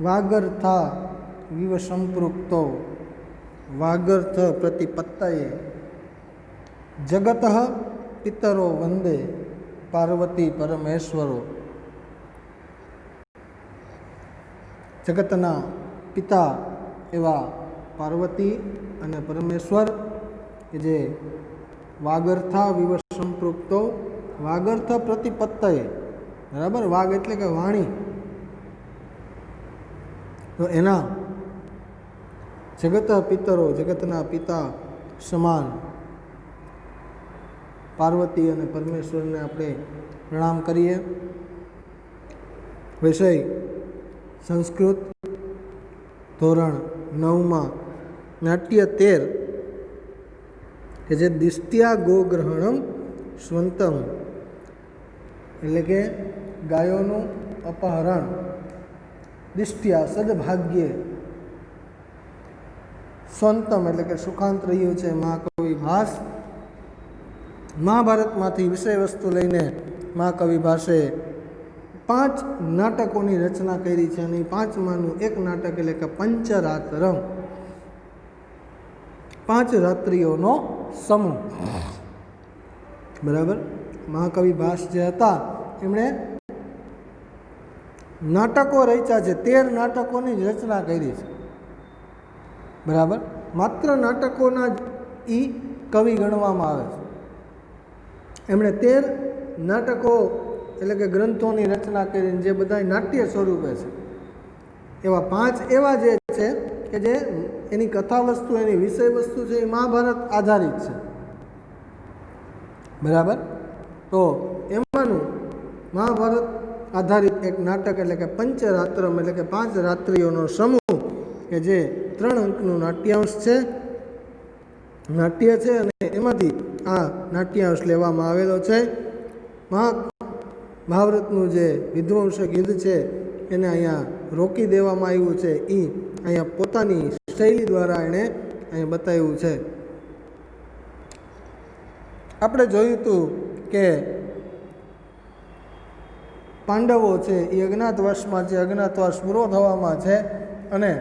વાગર્થા વિવ સંપૃક્તો વાગર્થ પ્રતિપત્તયે જગત પિતરો વંદે પાર્વતી પરમેશ્વરો. જગતના પિતા એવા પાર્વતી અને પરમેશ્વર કે જે વાગર્થા વિવ સંપૃક્તો વાગર્થ પ્રતિપત્તયે, બરાબર, વાગ એટલે કે વાણી, તો એના જગત પિતરો જગતના પિતા સમાન પાર્વતી અને પરમેશ્વરને આપણે પ્રણામ કરીએ. વિષય સંસ્કૃત, ધોરણ 9માં નાટ્ય 13 કે જે દિષ્ટ્યા ગોગ્રહણમ સ્વંતમ એટલે કે ગાયોનું અપહરણ, દિષ્ટ્યા સદભાગ્યે, સ્વંતમ એટલે કે સુખાંત રહ્યું છે. મહાકવિ ભાસ મહાભારતમાંથી વિષય વસ્તુ લઈને મહાકવિ ભાસે 5 નાટકોની રચના કરી છે અને 5માનું એક નાટક એટલે કે પંચરાત્રમ, 5 રાત્રિઓનો સમૂહ. બરાબર, મહાકવિ ભાસ જે હતા એમણે નાટકો રચ્યા છે, 13 નાટકોની જ રચના કરી છે. બરાબર, માત્ર નાટકોના જ એ કવિ ગણવામાં આવે છે. એમણે 13 નાટકો એટલે કે ગ્રંથોની રચના કરીને જે બધા નાટ્ય સ્વરૂપે છે, એવા 5 એવા જે છે કે જે એની કથા વસ્તુ, એની વિષય વસ્તુ છે એ મહાભારત આધારિત છે. બરાબર, તો એમાંનું મહાભારત આધારિત એક નાટક એટલે કે પંચરાત્રમ એટલે કે 5 રાત્રિઓનો સમૂહ કે જે 3 અંકનું નાટ્યાંશ છે, નાટ્ય છે, અને એમાંથી આ નાટ્યાંશ લેવામાં આવેલો છે. મહાભારતનું જે વિધ્વંસક યુદ્ધ છે એને અહીંયા રોકી દેવામાં આવ્યું છે. એ અહીંયા પોતાની શૈલી દ્વારા એણે અહીંયા બતાવ્યું છે. આપણે જોયું હતું કે પાંડવો છે એ અજ્ઞાતવાસમાં છે, અજ્ઞાતવાસ પૂરો થવામાં છે અને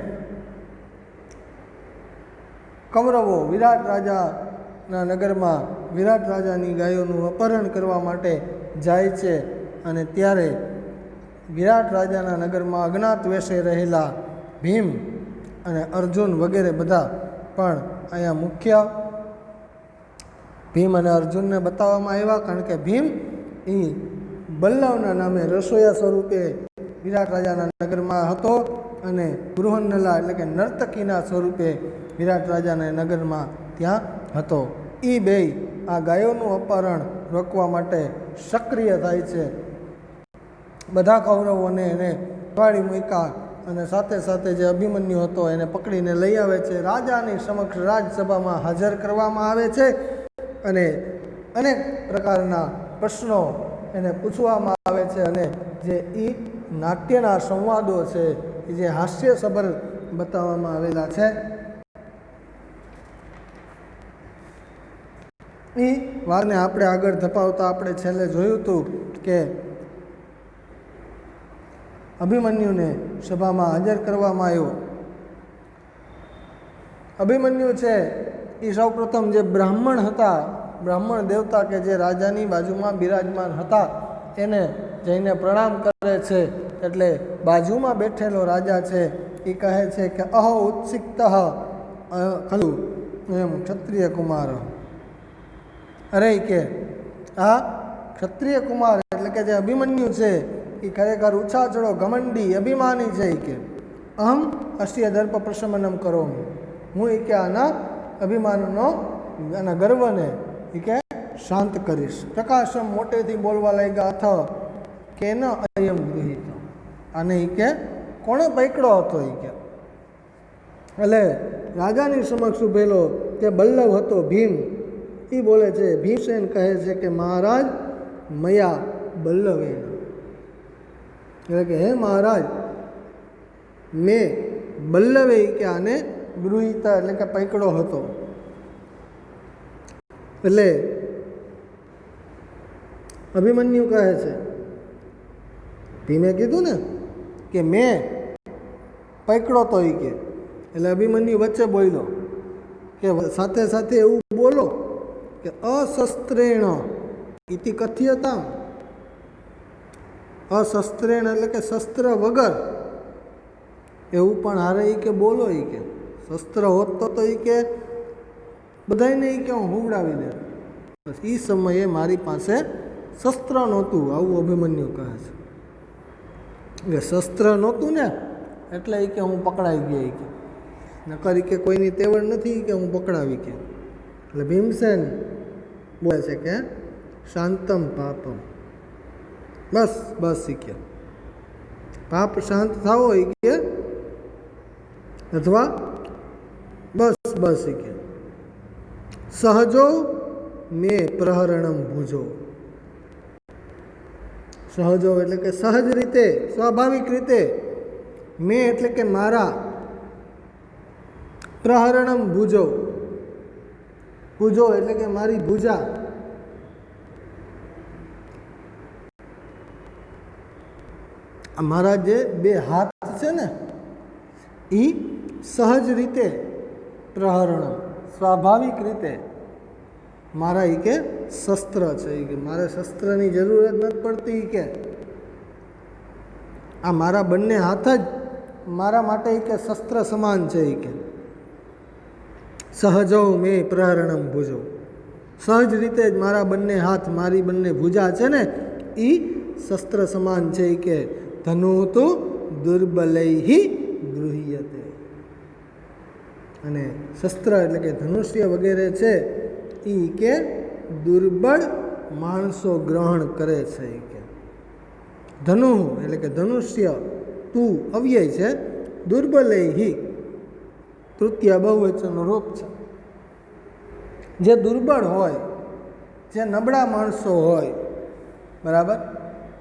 કૌરવો વિરાટ રાજાના નગરમાં વિરાટ રાજાની ગાયોનું અપહરણ કરવા માટે જાય છે. અને ત્યારે વિરાટ રાજાના નગરમાં અજ્ઞાત વેશે રહેલા ભીમ અને અર્જુન વગેરે બધા પણ અહીંયા મુખ્ય ભીમ અને અર્જુનને બતાવવામાં આવ્યા, કારણ કે ભીમ એ બલ્લવના નામે રસોયા સ્વરૂપે વિરાટ રાજાના નગરમાં હતો અને બૃહન્નલા એટલે કે નર્તકીના સ્વરૂપે વિરાટ રાજાના નગરમાં ત્યાં હતો. એ બેય આ ગાયોનું અપહરણ રોકવા માટે સક્રિય થાય છે. બધા કૌરવોને એને વાળી મૂક્યા અને સાથે સાથે જે અભિમન્યુ હતો એને પકડીને લઈ આવે છે. રાજાની સમક્ષ રાજસભામાં હાજર કરવામાં આવે છે અને અનેક પ્રકારના પ્રશ્નો એને પૂછવામાં આવે છે. અને જે એ નાટ્યના સંવાદો છે એ જે હાસ્યસભર બતાવવામાં આવેલા છે. એ વાતને આપણે આગળ ધપાવતા આપણે છેલ્લે જોયું હતું કે અભિમન્યુને સભામાં હાજર કરવામાં આવ્યો. અભિમન્યુ છે એ સૌપ્રથમ જે બ્રાહ્મણ હતા, બ્રાહ્મણ દેવતા કે જે રાજાની બાજુમાં બિરાજમાન હતા, એને જઈને પ્રણામ કરે છે. એટલે બાજુમાં બેઠેલો રાજા છે એ કહે છે કે અહો ઉત્સિક્ત ખલુ એમ ક્ષત્રિય કુમાર. અરે કે આ ક્ષત્રિય કુમાર એટલે કે જે અભિમન્યુ છે એ ખરેખર ઉછાચડો ઘમંડી અભિમાની છે. કે અહમ અસ્ય દર્પ પ્રશમનમ કરો, હું એ કે આના અભિમાનનો આના ગર્વને એ કે શાંત કરીશ. પ્રકાશમ મોટેથી બોલવા લાગ્યા, અથ કે ન અયમ ગૃહિત, આને એ કે કોણે પકડો હતો. એ કે એટલે રાજાની સમક્ષ ઉભેલો તે બલ્લવ હતો ભીમ, એ બોલે છે. ભીમસેન કહે છે કે મહારાજ મયા બલ્લવે, એટલે કે હે મહારાજ મેં બલ્લવે કે આને ગૃહિતા એટલે કે પકડો હતો. એટલે અભિમન્યુ કહે છે ભીમે કીધું ને કે મેં પકડો તો એ કે, એટલે અભિમન્યુ વચ્ચે બોલ્યો કે સાથે સાથે એવું બોલો કે અશસ્ત્રેણ ઇતિ કથ્યતામ, અશસ્ત્રેણ એટલે કે શસ્ત્ર વગર એવું પણ હારે એ કે બોલો એ કે, શસ્ત્ર હોત તો એ કે બધાને એ કે હું હુવડાવી દે, એ સમયે મારી પાસે શસ્ત્ર નહોતું, આવું અભિમન્યુ કહે છે કે શસ્ત્ર નહોતું ને એટલે એ કે હું પકડાઈ ગયો કે, નકર કે કોઈની તેવડ નથી કે હું પકડાવી કે. એટલે ભીમસેન બોલે છે કે શાંતમ પાપમ, બસ બસ શીખે, પાપ શાંત થાવો એ કે, અથવા બસ બસ શીખે. સહજો મેં પ્રહરણમ ભુજો, સહજો એટલે કે સહજ રીતે, સ્વાભાવિક રીતે, મેં એટલે કે મારા, પ્રહરણમ ભુજો, ભુજો એટલે કે મારી ભુજા, મારા જે બે હાથ છે ને એ સહજ રીતે, પ્રહરણમ સ્વાભાવિક રીતે મારા એ કે શસ્ત્ર છે એ કે મારે શસ્ત્રની જરૂરત નથી પડતી કે આ મારા બંને હાથ જ મારા માટે એ કે શસ્ત્ર સમાન છે એ કે. સહજો મેં પ્રહરણમ ભુજો, સહજ રીતે જ મારા બંને હાથ, મારી બંને ભુજા છે ને એ શસ્ત્ર સમાન છે એ કે ધનુ તો દુર્બલૈહિ ગૃહ્યતે, અને શસ્ત્ર એટલે કે ધનુષ્ય વગેરે છે એ કે દુર્બળ માણસો ગ્રહણ કરે છે એ કે. ધનુ એટલે કે ધનુષ્ય, તું અવ્યય છે, દુર્બલૈહિ તૃતીય બહુવચનનું રૂપ છે. જે દુર્બળ હોય, જે નબળા માણસો હોય, બરાબર,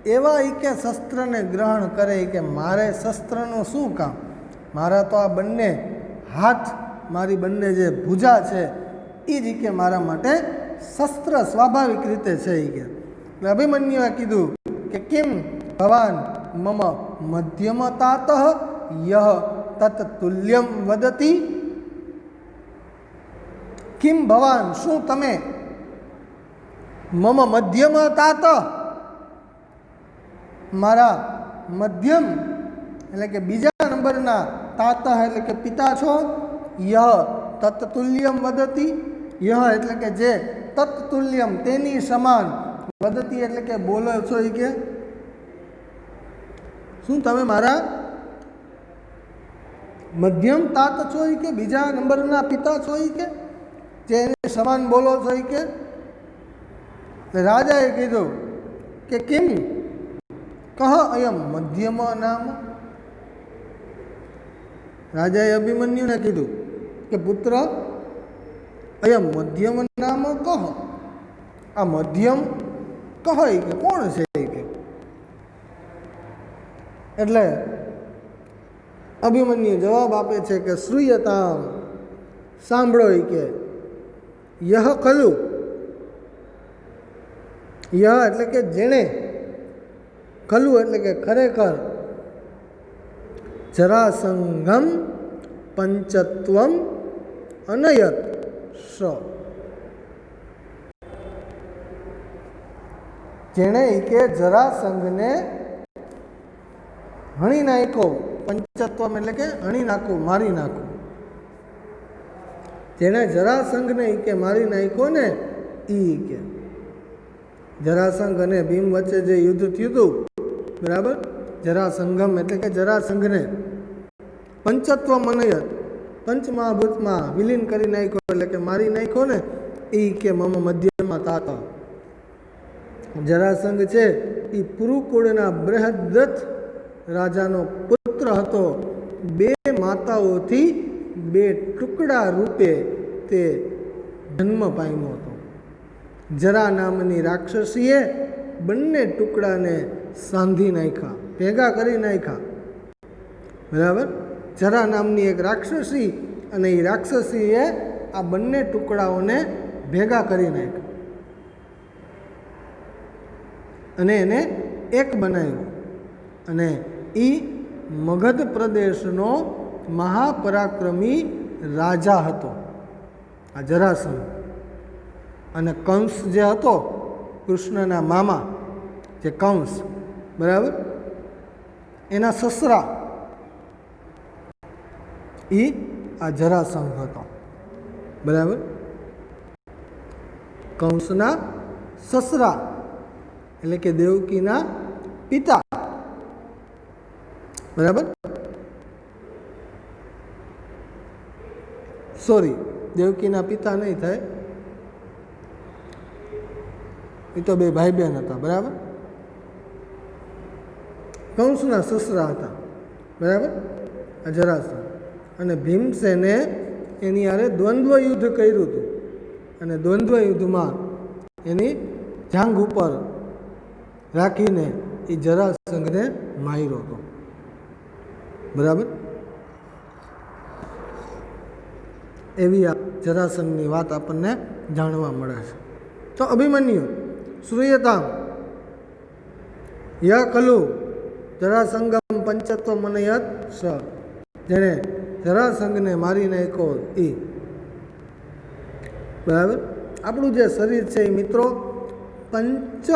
એવા એ કે શસ્ત્રને ગ્રહણ કરે કે મારે શસ્ત્રનું શું કામ, મારા તો આ બંને હાથ, મારી બંને જે ભુજા છે એ જ કે મારા માટે શસ્ત્ર સ્વાભાવિક રીતે છે એ કે. એટલે અભિમન્યુએ કીધું કે કિમ ભવાન મમ મધ્યમતાત યહ તત તુલ્યમ વદતી, કિમ ભવાન શું તમે, મમ મધ્યમતાત મારા મધ્યમ એટલે કે બીજા નંબરના, તાત એટલે કે પિતા છો, યહ તત્તુલ્યમ વદતી, યહ એટલે કે જે, તત્તુલ્યમ તેની સમાન, વદતી એટલે કે બોલો છો એ કે શું તમે મારા મધ્યમ તાત છો એ કે બીજા નંબરના પિતા છો એ કે જે એને સમાન બોલો છો એ કે. રાજાએ કીધું કે કિમ કહ અયમ મધ્યમ નામ, રાજાએ અભિમન્યુને કીધું કે પુત્ર અયમ મધ્યમ નામ કહ, આ મધ્યમ કહ એ કે કોણ છે એ કે. એટલે અભિમન્યુ જવાબ આપે છે કે શ્રૂયતામ, સાંભળો એ કે, યહ ખલુ, યહ એટલે કે જેણે, ખલુ એટલે કે ખરેખર, જરાસંઘમ પંચત્વમ અનયત સ, જેણે કે જરાસંઘને હણી નાખ્યો, પંચત્વમ એટલે કે હણી નાખવું, મારી નાખવું, જેણે જરાસંઘને કે મારી નાખ્યો ને એ કે. જરાસંઘ અને ભીમ વચ્ચે જે યુદ્ધ થયું હતું, બરાબર, જરાસંઘમ એટલે કે જરાસંઘને, પંચત્વ મનયત પંચમહાભૂતમાં વિલીન કરી નાખ્યો એટલે કે મારી નાખ્યો ને એ કે મમ મધ્યમાં તાતા. જરાસંઘ છે એ પુરુકુળના બૃહદ્રથ રાજાનો પુત્ર હતો, બે માતાઓથી બે ટુકડા રૂપે તે જન્મ પામ્યો હતો. જરા નામની રાક્ષસીએ બંને ટુકડાને સાંધી નાખ્યા, ભેગા કરી નાખ્યા, બરાબર. જરા નામની એક રાક્ષસી, અને એ રાક્ષસીએ આ બંને ટુકડાઓને ભેગા કરી નાખ્યા અને એને એક બનાવ્યો. અને એ મગધ પ્રદેશનો મહાપરાક્રમી રાજા હતો આ જરાસંઘ. અને કંસ જે હતો કૃષ્ણના મામા જે કંસ, બરાબર, એના સસરા એ આ જરાસંઘ હતો, બરાબર. કંસના સસરા એટલે કે દેવકીના પિતા, બરાબર. સોરી, દેવકીના પિતા નહીં થાય, એ તો બે ભાઈ બહેન હતા, બરાબર. કંસના સસરા હતા, બરાબર, આ જરાસંઘ. અને ભીમસેને એની હારે દ્વંદ્વ યુદ્ધ કર્યું હતું અને દ્વંદ્વ યુદ્ધમાં એની જાંઘ ઉપર રાખીને એ જરાસંઘને માર્યો હતો, બરાબર. એવી આ જરાસંઘની વાત આપણને જાણવા મળે છે. તો અભિમન્યુ શ્રૂયતામ ય ખલુ જરાસંઘમ પંચત્વ મનયત સ, જેણે જરાસંઘને મારી નાખ્યો એ, બરાબર. આપણું જે શરીર છે એ મિત્રો પંચ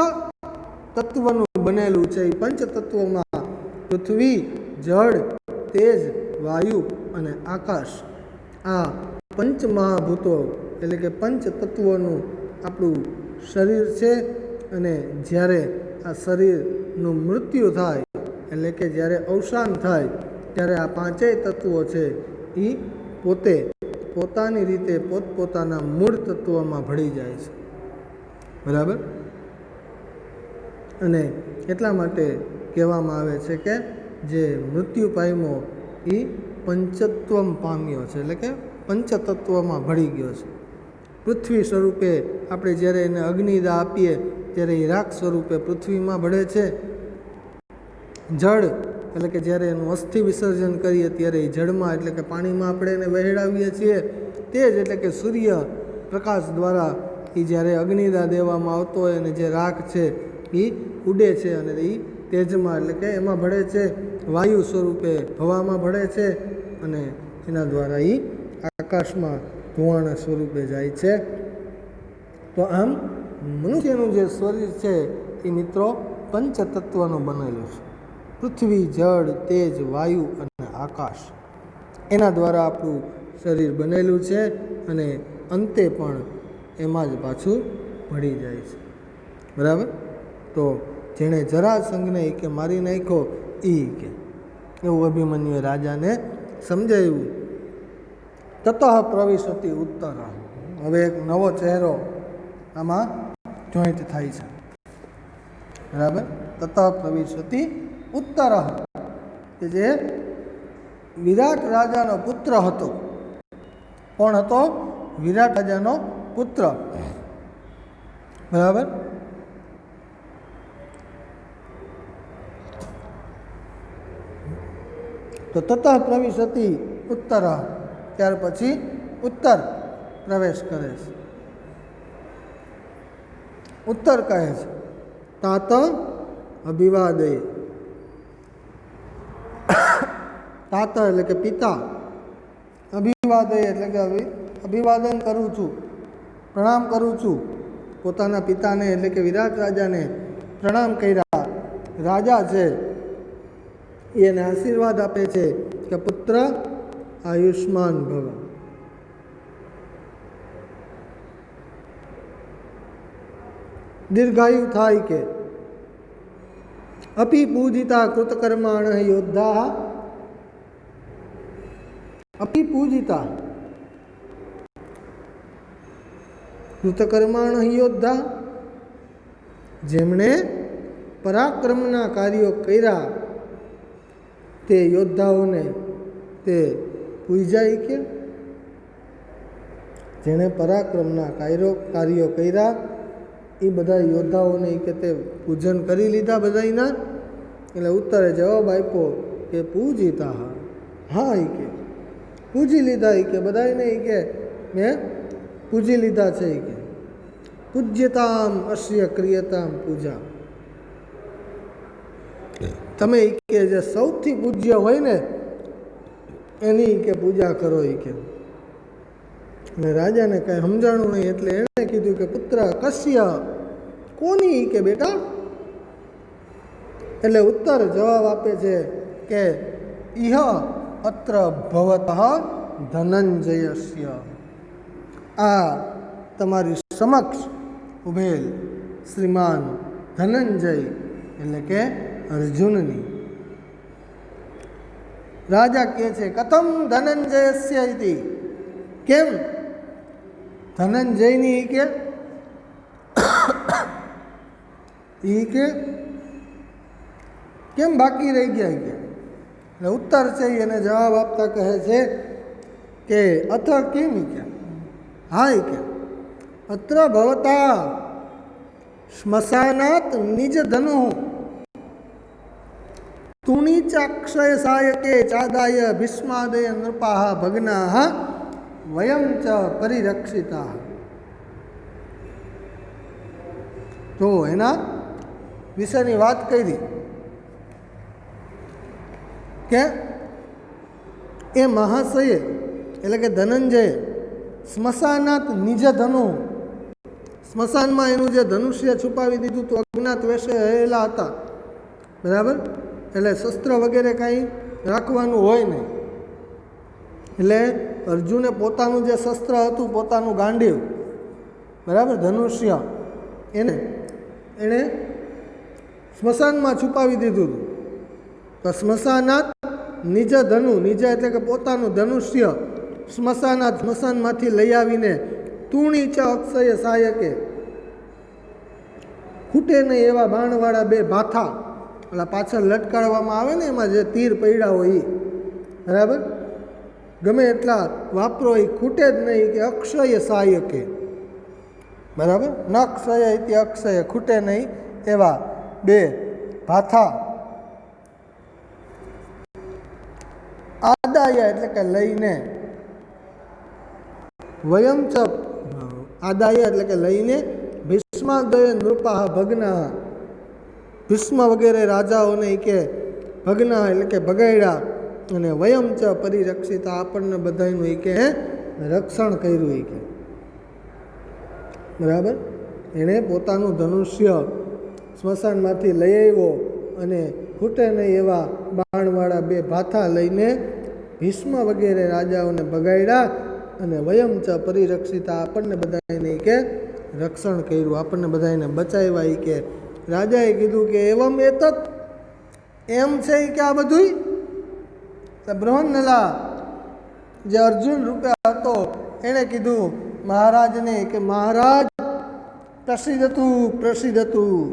તત્વનું બનેલું છે. એ પંચ તત્વોમાં પૃથ્વી, જળ, તેજ, વાયુ અને આકાશ, આ પંચ મહાભૂતો એટલે કે પંચ તત્વોનું આપણું શરીર છે. અને જ્યારે આ શરીરનું મૃત્યુ થાય એટલે કે જ્યારે અવસાન થાય ત્યારે આ પાંચેય તત્વો છે એ પોતે પોતાની રીતે પોતપોતાના મૂળ તત્વમાં ભળી જાય છે, બરાબર. અને એટલા માટે કહેવામાં આવે છે કે જે મૃત્યુ પામ્યો એ પંચત્વમ પામ્યો છે, એટલે કે પંચતત્વમાં ભળી ગયો છે. પૃથ્વી સ્વરૂપે આપણે જ્યારે એને અગ્નિદાહ આપીએ ત્યારે એ રાખ સ્વરૂપે પૃથ્વીમાં ભળે છે. જળ એટલે કે જ્યારે એનું અસ્થિ વિસર્જન કરીએ ત્યારે એ જળમાં એટલે કે પાણીમાં આપણે એને વહેડાવીએ છીએ. તેજ એટલે કે સૂર્ય પ્રકાશ દ્વારા એ જ્યારે અગ્નિદાહ દેવામાં આવતો હોય અને જે રાખ છે એ ઉડે છે અને એ તેજમાં એટલે કે એમાં ભળે છે. વાયુ સ્વરૂપે હવામાં ભળે છે અને એના દ્વારા એ આકાશમાં ધુવાણા સ્વરૂપે જાય છે. તો આમ મનુષ્યનું જે શરીર છે એ મિત્રો પંચતત્વનું બનેલું છે. પૃથ્વી, જળ, તેજ, વાયુ અને આકાશ, એના દ્વારા આપણું શરીર બનેલું છે અને અંતે પણ એમાં જ પાછું ભળી જાય છે, બરાબર. તો જેણે જરાસંઘને કે મારી નાખ્યો એ કે એવું અભિમન્યુએ રાજાને સમજાવ્યું. તતઃ પ્રવિશતિ ઉત્તર. હવે એક નવો ચહેરો આમાં જોઈન્ટ થાય છે, બરાબર. તતઃ પ્રવિશતિ ઉત્તર, કે જે વિરાટ રાજાનો પુત્ર હતો. કોણ હતો? વિરાટ રાજાનો પુત્ર, બરાબર. તો તતઃ પ્રવિશતિ ઉત્તર, ત્યાર પછી ઉત્તર પ્રવેશ કરે છે. ઉત્તર કહે છે તાત અભિવાદય. તાત એટલે કે પિતા, અભિવાદય એટલે કે અભિવાદન કરું છું, પ્રણામ કરું છું. પોતાના પિતાને એટલે કે વિરાટ રાજાને પ્રણામ કર્યા. રાજા છે એને આશીર્વાદ આપે છે કે પુત્ર આયુષ્માન ભવ. દીર્ઘાયુ થાય કે અપી પૂજિતા કૃતકર્માણ યોદ્ધા. અપી પૂજિતા કૃતકર્માણ યોદ્ધા, જેમણે પરાક્રમના કાર્યો કર્યા તે યોદ્ધાઓને તે પૂજાય કે. જેણે પરાક્રમના કાર્યો કર્યા એ બધા યોદ્ધાઓને કે તે પૂજન કરી લીધા બધાના. એટલે ઉત્તરે જવાબ આપ્યો કે પૂજિતા. હા, એ કે પૂજી લીધા. એ કે બધાને એ કે મેં પૂજી લીધા છે. એ કે પૂજ્યતામ અસ્ય ક્રિયતામ પૂજા. તમે ઈ કે જે સૌથી પૂજ્ય હોય ને એની કે પૂજા કરો ઈ કે. અને રાજાને કાંઈ સમજાણું નહીં એટલે એણે કીધું કે પુત્ર કશ્ય, કોની ઈ કે બેટા? એટલે ઉત્તર જવાબ આપે છે કે ઇહ અત્ર ભવતઃ ધનંજયસ્ય, આ તમારી સમક્ષ ઉભેલ શ્રીમાન ધનંજય એટલે કે અર્જુનની. રાજા કહે છે કથમ ધનંજયસ્ય ઇતિ, કેમ ધનંજયની કે ઈ કે કેમ બાકી રહી ગયા કે? એટલે ઉત્તર છે એને જવાબ આપતા કહે છે કે અથ કેમ કે હા કે અત્ર ભવતા શ્મશાનાત નિજ ધનુ તુણીચાક્ષય સાયકે ચાદાય ભીષ્માદય નૃપાહ ભગ્નાહ વયમ ચ પરિરક્ષિતા. તો એના વિશેની વાત કરી કે એ મહાશયે એટલે કે ધનંજય સ્મશાનાત નિજ ધનુ, સ્મશાનમાં એનું જે ધનુષ્ય છુપાવી દીધું તો અજ્ઞાત વેશે રહેલા હતા, બરાબર. એટલે શસ્ત્ર વગેરે કાંઈ રાખવાનું હોય નહીં. એટલે અર્જુને પોતાનું જે શસ્ત્ર હતું, પોતાનું ગાંડીવ, બરાબર, ધનુષ્ય, એણે સ્મશાનમાં છુપાવી દીધું હતું. તો સ્મશાનાત નિજ ધનુ, નિજ એટલે કે પોતાનું ધનુષ્ય સ્મશાનાત સ્મશાનમાંથી લઈ આવીને તુણી ચ અક્ષય સાયકે, ખૂટે નહીં એવા બાણવાળા બે ભાથા, એટલે પાછળ લટકાડવામાં આવે ને એમાં જે તીર પડ્યા હોય એ, બરાબર, ગમે એટલા વાપરો એ ખૂટે જ નહીં કે અક્ષય સાયકે, બરાબર, ન ક્ષય ઇતિ અક્ષય, ખૂટે નહીં એવા બે ભાથા આદાય એટલે કે લઈને, વયમ ચ આદાય એટલે કે લઈને ભીષ્માદય નૃપાહ ભગ્ના, ભીષ્મ વગેરે રાજાઓને કે ભગ્ના એટલે કે ભગાડ્યા, અને વયમ ચ પરિરક્ષિતા, આપણને બધાનું એ કે રક્ષણ કર્યું એ કે, બરાબર. એણે પોતાનું ધનુષ્ય સ્મશાનમાંથી લઈ આવ્યો અને ખૂટે નહીં એવા બાણવાળા બે ભાથા લઈને ભીષ્મ વગેરે રાજાઓને ભગાડ્યા, અને વયમ ચ પરિરક્ષિતા, આપણને બધાને કે રક્ષણ કર્યું, આપણને બધાને બચાવ્યા. એ કે રાજાએ કીધું કે એવમ એતત, એમ છે કે આ બધુંય? બૃહન્નલા જે અર્જુન રૂપે હતો એણે કીધું મહારાજને કે મહારાજ પ્રસિદ્ધ હતું,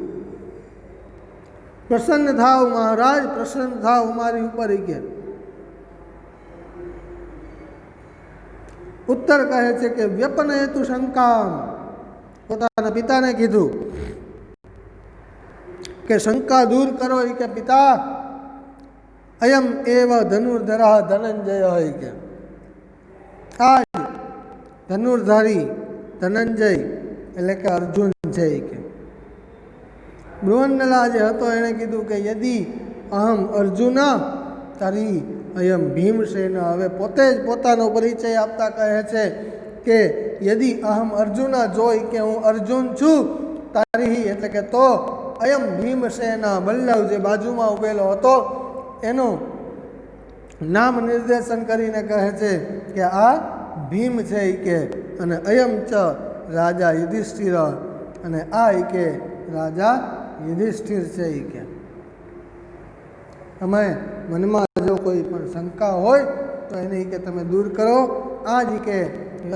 પ્રસન્ન થાવ મહારાજ, પ્રસન્ન થાવ મારી ઉપર. કે ઉત્તર કહે છે કે વ્યપન હેતુ શંકામ, પોતાના પિતાને કીધું કે શંકા દૂર કરો. એ કે પિતા અયમ એવ ધનુર્ધરા ધનંજય હોય કે આ ધનુર્ધારી ધનંજય એટલે કે અર્જુન છે. કે બૃહન્નલા જે હતો એણે કીધું કે યદિ અહમ અર્જુના તારી અયમ ભીમસેન, હવે પોતે જ પોતાનો પરિચય આપતા કહે છે કે યદિ અહમ અર્જુના, જોઈ કે હું અર્જુન છું, તારી એટલે કે તો અયમ ભીમસેના, બલ્લવ જે બાજુમાં ઉભેલો હતો એનું નામ નિર્દેશન કરીને કહે છે કે આ ભીમ છે. કે અને અયમ ચ રાજા યુધિષ્ઠિર, અને આ કે રાજા યુધિષ્ઠિર છે. કે તમે મનમાં જો કોઈ પણ શંકા હોય તો એને કે તમે દૂર કરો. આ જ કે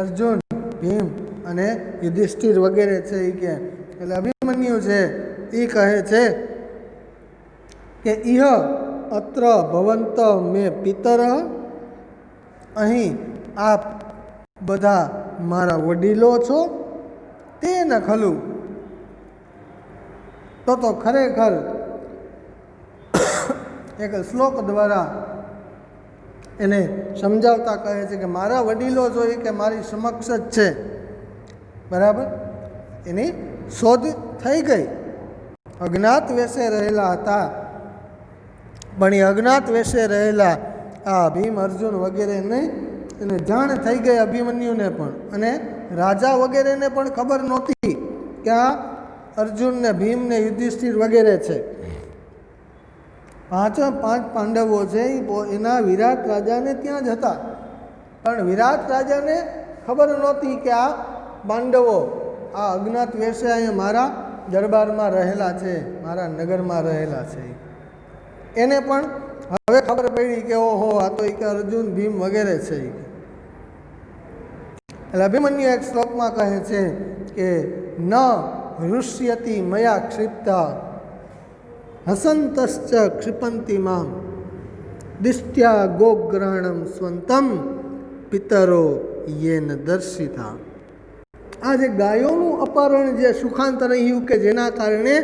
અર્જુન, ભીમ અને યુધિષ્ઠિર વગેરે છે. કે એટલે અભિમન્યુ છે એ કહે છે કે ઇહ અત્ર ભવંત મે પિતર, અહીં આપ બધા મારા વડીલો છો, તે ન ખલું. તો ખરેખર એક શ્લોક દ્વારા એને સમજાવતા કહે છે કે મારા વડીલો જો એ કે મારી સમક્ષ જ છે, બરાબર. એની શોધ થઈ ગઈ, અજ્ઞાત વેશે રહેલા હતા પણ એ અજ્ઞાત વેશે રહેલા આ ભીમ અર્જુન વગેરેને એને જાણ થઈ ગઈ, અભિમન્યુને પણ અને રાજા વગેરેને પણ ખબર નહોતી કે આ અર્જુનને ભીમને યુધિષ્ઠિર વગેરે છે. પાંચ પાંડવો છે એના વિરાટ રાજાને ત્યાં જ હતા, પણ વિરાટ રાજાને ખબર નહોતી કે આ પાંડવો આ અજ્ઞાત વેશે અહીંયા મારા દરબારમાં રહેલા છે, મારા નગરમાં રહેલા છે. એને પણ હવે ખબર પડી કે ઓહો આ તો કે અર્જુન ભીમ વગેરે છે. એટલે અભિમન્યુ એક શ્લોકમાં કહે છે કે ન ઋષ્યતિ મયા ક્ષિપ્તા હસંતશ્ચ ક્ષિપંતિ મામ દિષ્ટ્યા ગોગ્રહણમ સ્વંતમ પિતરો યેન દર્શિતા. આ જે ગાયોનું અપહરણ જે સુખાંત રહ્યું કે જેના કારણે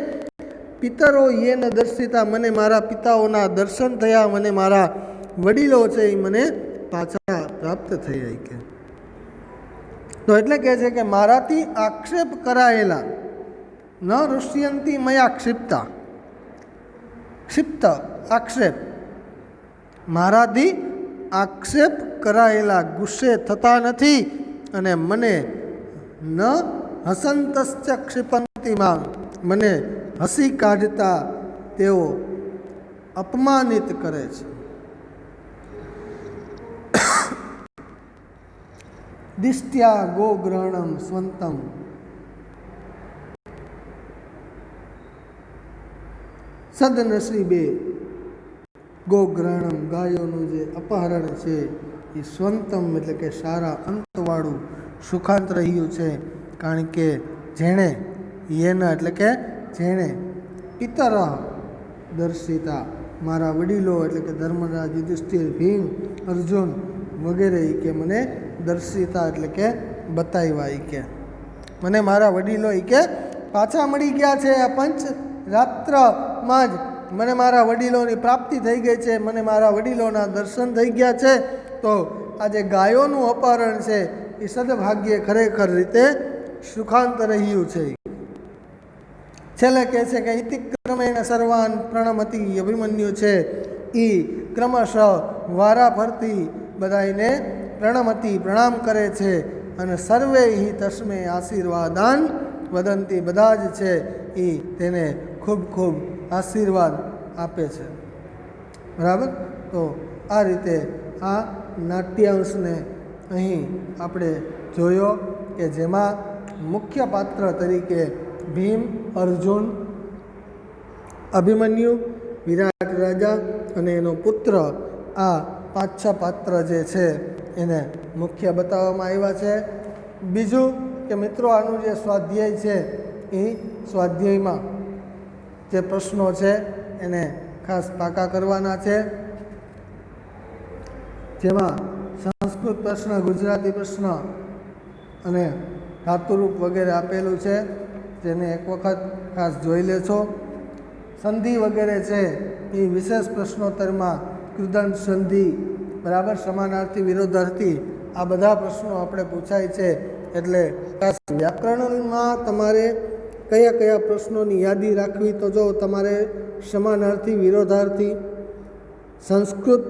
પિતરો યેન દર્શિતા, મને મારા પિતાઓના દર્શન થયા, મને મારા વડીલો છે એ મને પાછા પ્રાપ્ત થઈ કે. તો એટલે કહે છે કે મારાથી આક્ષેપ કરાયેલા ન ઋષ્યંતી મયા ક્ષિપ્તા, ક્ષિપ્ત આક્ષેપ, મારાથી આક્ષેપ કરાયેલા ગુસ્સે થતા નથી અને મને ન હસંતશ્ચ ક્ષિપંતિમાં, મને હસી કાઢતા તેઓ અપમાનિત કરે છે. દિષ્ટ્યા ગોગ્રહણમ સ્વંતમ, સદનસીબે ગોગ્રહણમ ગાયોનું જે અપહરણ છે એ સ્વંતમ એટલે કે સારા અંતવાળું સુખાંત રહ્યું છે. કારણ કે જેણે યેના એટલે કે જેણે પિતર દર્શિતા, મારા વડીલો એટલે કે ધર્મરાજ યુધિષ્ઠિર ભીમ અર્જુન વગેરે કે મને દર્શિતા એટલે કે બતાવ્યા કે મને મારા વડીલો કે પાછા મળી ગયા છે. આ પંચ રાત્રમાં જ મને મારા વડીલોની પ્રાપ્તિ થઈ ગઈ છે, મને મારા વડીલોના દર્શન થઈ ગયા છે. તો આ જે ગાયોનું અપહરણ છે એ સદભાગ્યે ખરેખર રીતે સુખાંત રહ્યું છે. છેલ્લે કહે છે કે ઇતિક્રમેણ સર્વાન પ્રણમતી, અભિમન્યુ છે એ ક્રમશઃ વારા ફરતી બધાને પ્રણમતી પ્રણામ કરે છે અને સર્વે હિ તસ્મે આશીર્વાદાન વદંતી, બધા જ છે એ તેને ખૂબ ખૂબ આશીર્વાદ આપે છે. બરાબર. તો આ રીતે આ નાટ્યાંશને અહીં આપણે જોયો કે જેમાં મુખ્ય પાત્ર તરીકે ભીમ, અર્જુન, અભિમન્યુ, વિરાટ રાજા અને એનો પુત્ર, આ 5-6 પાત્ર જે છે એને મુખ્ય બતાવવામાં આવ્યા છે. બીજું કે મિત્રો આનું જે સ્વાધ્યાય છે એ સ્વાધ્યાયમાં જે પ્રશ્નો છે એને ખાસ પાકા કરવાના છે, જેમાં સંસ્કૃત પ્રશ્ન, ગુજરાતી પ્રશ્ન અને ધાતુરૂપ વગેરે આપેલું છે, જેને એક વખત ખાસ જોઈ લેશો. સંધિ વગેરે છે એ વિશેષ પ્રશ્નોત્તરમાં કૃદંત સંધિ, બરાબર, સમાનાર્થી, વિરોધાર્થી, આ બધા પ્રશ્નો આપણે પૂછાય છે. એટલે ખાસ વ્યાકરણમાં તમારે કયા કયા પ્રશ્નોની યાદી રાખવી, તો જો તમારે સમાનાર્થી, વિરોધાર્થી, સંસ્કૃત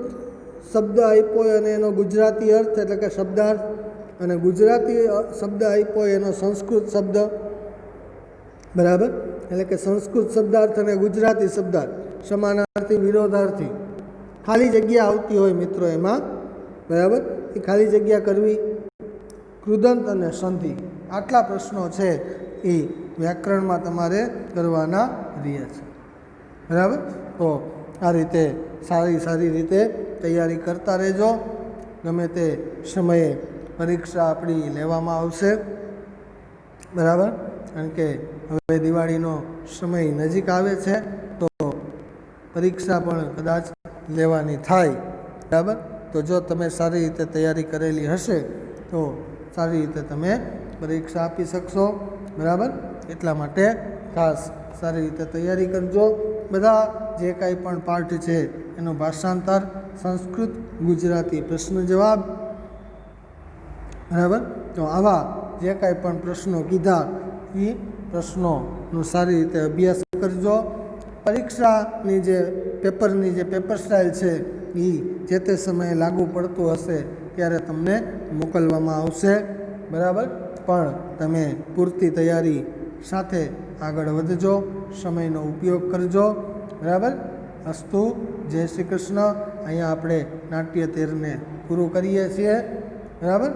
શબ્દ આપ્યો અને એનો ગુજરાતી અર્થ એટલે કે શબ્દાર્થ, અને ગુજરાતી શબ્દ આપ્યો એનો સંસ્કૃત શબ્દ, બરાબર, એટલે કે સંસ્કૃત શબ્દાર્થ અને ગુજરાતી શબ્દાર્થ, સમાનાર્થી, વિરોધાર્થી, ખાલી જગ્યા આવતી હોય મિત્રો એમાં, બરાબર, એ ખાલી જગ્યા કરવી, કૃદંત અને સંધિ, આટલા પ્રશ્નો છે એ વ્યાકરણમાં તમારે કરવાના રહે છે. બરાબર. તો આ રીતે સારી રીતે તૈયારી કરતા રહેજો. ગમે તે સમયે પરીક્ષા આપણી લેવામાં આવશે, બરાબર, કારણ કે હવે દિવાળીનો સમય નજીક આવે છે તો પરીક્ષા પણ કદાચ લેવાની થાય, બરાબર. તો જો તમે સારી રીતે તૈયારી કરેલી હશે તો સારી રીતે તમે પરીક્ષા આપી શકશો, બરાબર. એટલા માટે ખાસ સારી રીતે તૈયારી કરજો. બધા જે કાંઈ પણ પાઠ છે એનું ભાષાંતર સંસ્કૃત, ગુજરાતી, પ્રશ્ન જવાબ, બરાબર. તો આવા જે કાંઈ પણ પ્રશ્નો કીધા એ પ્રશ્નોનો સારી રીતે અભ્યાસ કરજો. પરીક્ષાની જે પેપર સ્ટાઇલ છે એ જે તે સમયે લાગુ પડતું હશે ત્યારે તમને મોકલવામાં આવશે. બરાબર, પણ તમે પૂરતી તૈયારી સાથે આગળ વધજો, સમયનો ઉપયોગ કરજો. બરાબર, અસ્તુ, જય શ્રી કૃષ્ણ. અહીંયા આપણે નાટ્ય 13ને પૂરું કરીએ છીએ. બરાબર.